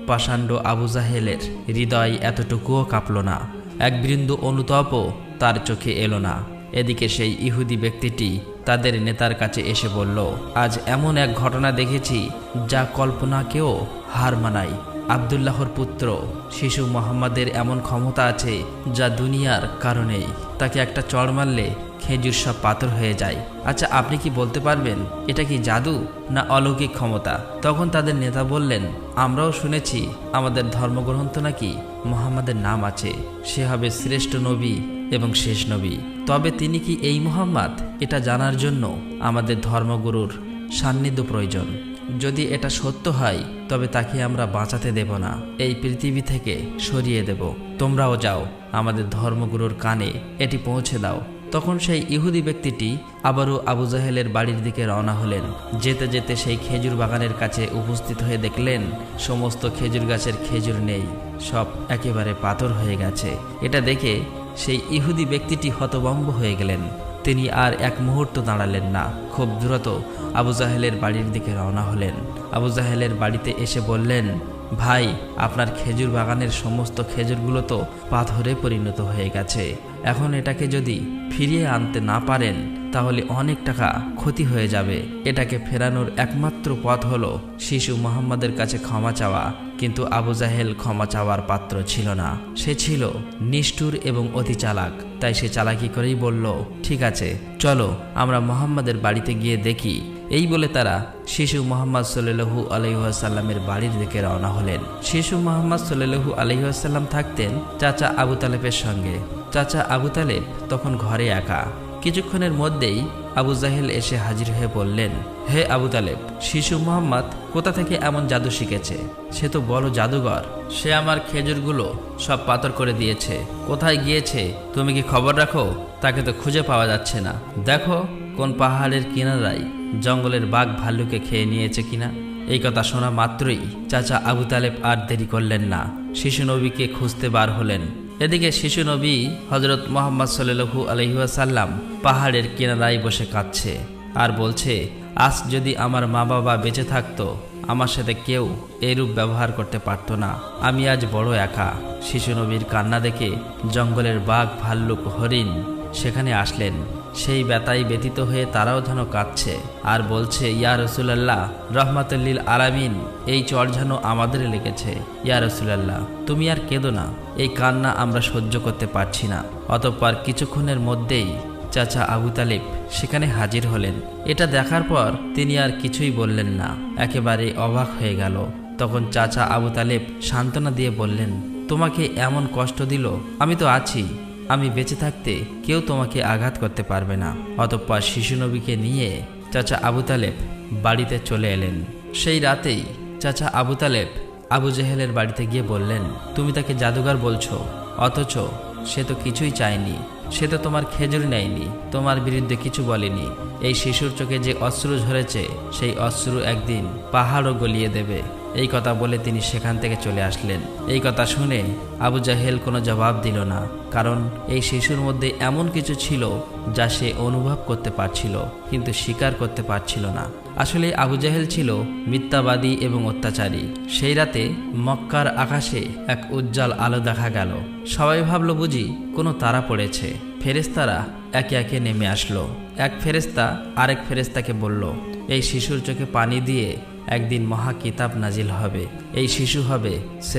পাষাণ্ড আবু জাহেলের হৃদয় এতটুকুও কাঁপল না, এক বিন্দু অনুতাপও তার চোখে এলো না। এদিকে সেই ইহুদি ব্যক্তিটি তাদের নেতার কাছে এসে বলল, আজ এমন এক ঘটনা দেখেছি যা কল্পনাকেও হার মানায়। আবদুল্লাহর পুত্র শিশু মোহাম্মদের এমন ক্ষমতা আছে যা দুনিয়ার কারণেই। তাকে একটা চড় মারলে খেজুর সব পাথর হয়ে যায়। আচ্ছা, আপনি কি বলতে পারবেন এটা কি জাদু না অলৌকিক ক্ষমতা? তখন তাদের নেতা বললেন, আমরাও শুনেছি আমাদের ধর্মগ্রন্থ নাকি মোহাম্মদের নাম আছে, সে হবে শ্রেষ্ঠ নবী এবং শেষ নবী। তবে তিনি কি এই মোহাম্মদ, এটা জানার জন্য আমাদের ধর্মগুরুর সান্নিধ্য প্রয়োজন। যদি এটা সত্য হয় তবে তাকে আমরা বাঁচাতে দেব না, এই পৃথিবী থেকে সরিয়ে দেব। তোমরাও যাও, আমাদের ধর্মগুরুর কানে এটি পৌঁছে দাও। তখন সেই ইহুদি ব্যক্তিটি আবারও আবু জাহেলের বাড়ির দিকে রওনা হলেন। যেতে যেতে সেই খেজুর বাগানের কাছে উপস্থিত হয়ে দেখলেন সমস্ত খেজুর গাছের খেজুর নেই, সব একেবারে পাথর হয়ে গেছে। এটা দেখে সেই ইহুদি ব্যক্তিটি হতভম্ব হয়ে গেলেন। তিনি আর এক মুহূর্ত দাঁড়ালেন না, খুব দ্রুত আবু জাহেলের বাড়ির দিকে রওনা হলেন। আবু জাহেলের বাড়িতে এসে বললেন, ভাই, আপনার খেজুর বাগানের সমস্ত খেজুরগুলো তো পাথরে পরিণত হয়ে গেছে। এখন এটাকে যদি ফিরিয়ে আনতে না পারেন তাহলে অনেক টাকা ক্ষতি হয়ে যাবে। এটাকে ফেরানোর একমাত্র পথ হলো শিশু মোহাম্মদের কাছে ক্ষমা চাওয়া। কিন্তু আবু জাহেল ক্ষমা চাওয়ার পাত্র ছিল না, সে ছিল নিষ্ঠুর এবং অতি চালাক। তাই সে চালাকি করেই বলল, ঠিক আছে, চলো আমরা মোহাম্মদের বাড়িতে গিয়ে দেখি। এই বলে তারা শিশু মোহাম্মদ সাল্লাল্লাহু আলাইহি ওয়াসাল্লামের বাড়ির দিকে রওনা হলেন। শিশু মোহাম্মদ সাল্লাল্লাহু আলাইহি ওয়াসাল্লাম থাকতেন চাচা আবু তালেবের সঙ্গে। চাচা আবু তালেব তখন ঘরে একা। কিছুক্ষণের মধ্যেই আবু জাহেল এসে হাজির হয়ে বললেন, হে আবু তালেব, শিশু মোহাম্মদ কোথা থেকে এমন জাদু শিখেছে? সে তো বড় জাদুঘর, সে আমার খেজুরগুলো সব পাথর করে দিয়েছে। কোথায় গিয়েছে তুমি কি খবর রাখো? তাকে তো খুঁজে পাওয়া যাচ্ছে না। দেখো কোন পাহাড়ের কিনারায় জঙ্গলের বাঘ ভাল্লুকে খেয়ে নিয়েছে কিনা। এই কথা শোনা মাত্রই চাচা আবু তালেব আর দেরি করলেন না, শিশু নবীকে খুঁজতে বার হলেন। এদিকে শিশু নবী হযরত মুহাম্মদ সাল্লাল্লাহু আলাইহি ওয়াসাল্লাম পাহাড়ের কিনারায় বসে কাঁদছে আর বলছে, আজ যদি আমার মা বাবা বেঁচে থাকতো আমার সাথে কেউ এরূপ ব্যবহার করতে পারতো না। আমি আজ বড় একা। শিশু নবীর কান্না দেখে জঙ্গলের বাঘ ভাল্লুক হরিণ সেখানে আসলেন। সেই ব্যথায় ব্যতীত হয়ে তারাও যেন কাঁদছে আর বলছে, ইয়া রাসূলুল্লাহ, রাহমাতুল লিল আলামিন, এই চর যেন আমাদের লেগেছে। ইয়া রাসূলুল্লাহ, তুমি আর কেঁদো না, এই কান্না আমরা সহ্য করতে পারছি না। অতঃপর কিছুক্ষণের মধ্যেই চাচা আবু তালেব সেখানে হাজির হলেন। এটা দেখার পর তিনি আর কিছুই বললেন না, একেবারে অবাক হয়ে গেল। তখন চাচা আবু তালেব সান্ত্বনা দিয়ে বললেন, তোমাকে এমন কষ্ট দিল, আমি তো আছি। আমি বেঁচে থাকতে কেউ তোমাকে আঘাত করতে পারবে না। অতঃপর শিশু নবীকে নিয়ে চাচা আবু তালেব বাড়িতে চলে এলেন। সেই রাতেই চাচা আবু তালেব আবু জাহেলের বাড়িতে গিয়ে বললেন, তুমি তাকে জাদুঘর বলছো, অথচ সে তো কিছুই চায়নি, সে তো তোমার খেজুর নেয়নি, তোমার বিরুদ্ধে কিছু বলেনি। এই শিশুর চোখে যে অশ্রু ঝরেছে সেই অশ্রু একদিন পাহাড়ও গলিয়ে দেবে। এই কথা বলে তিনি সেখান থেকে চলে আসলেন। এই কথা শুনে আবু জাহেল কোনো জবাব দিল না, কারণ এই শিশুর মধ্যে এমন কিছু ছিল যা সে অনুভব করতে পারছিল কিন্তু স্বীকার করতে পারছিল না। আসলে আবু জাহেল ছিল মিথ্যাবাদী এবং অত্যাচারী। সেই রাতে মক্কার আকাশে এক উজ্জ্বল আলো দেখা গেল। সবাই ভাবল বুঝি কোনো তারা পড়েছে। ফেরেশতারা একে একে নেমে আসলো। এক ফেরেশতা আরেক ফেরেশতাকে বলল, এই শিশুর চোখে পানি দিয়ে একদিন মহা কিতাব নাজিল হবে। এই শিশু হবে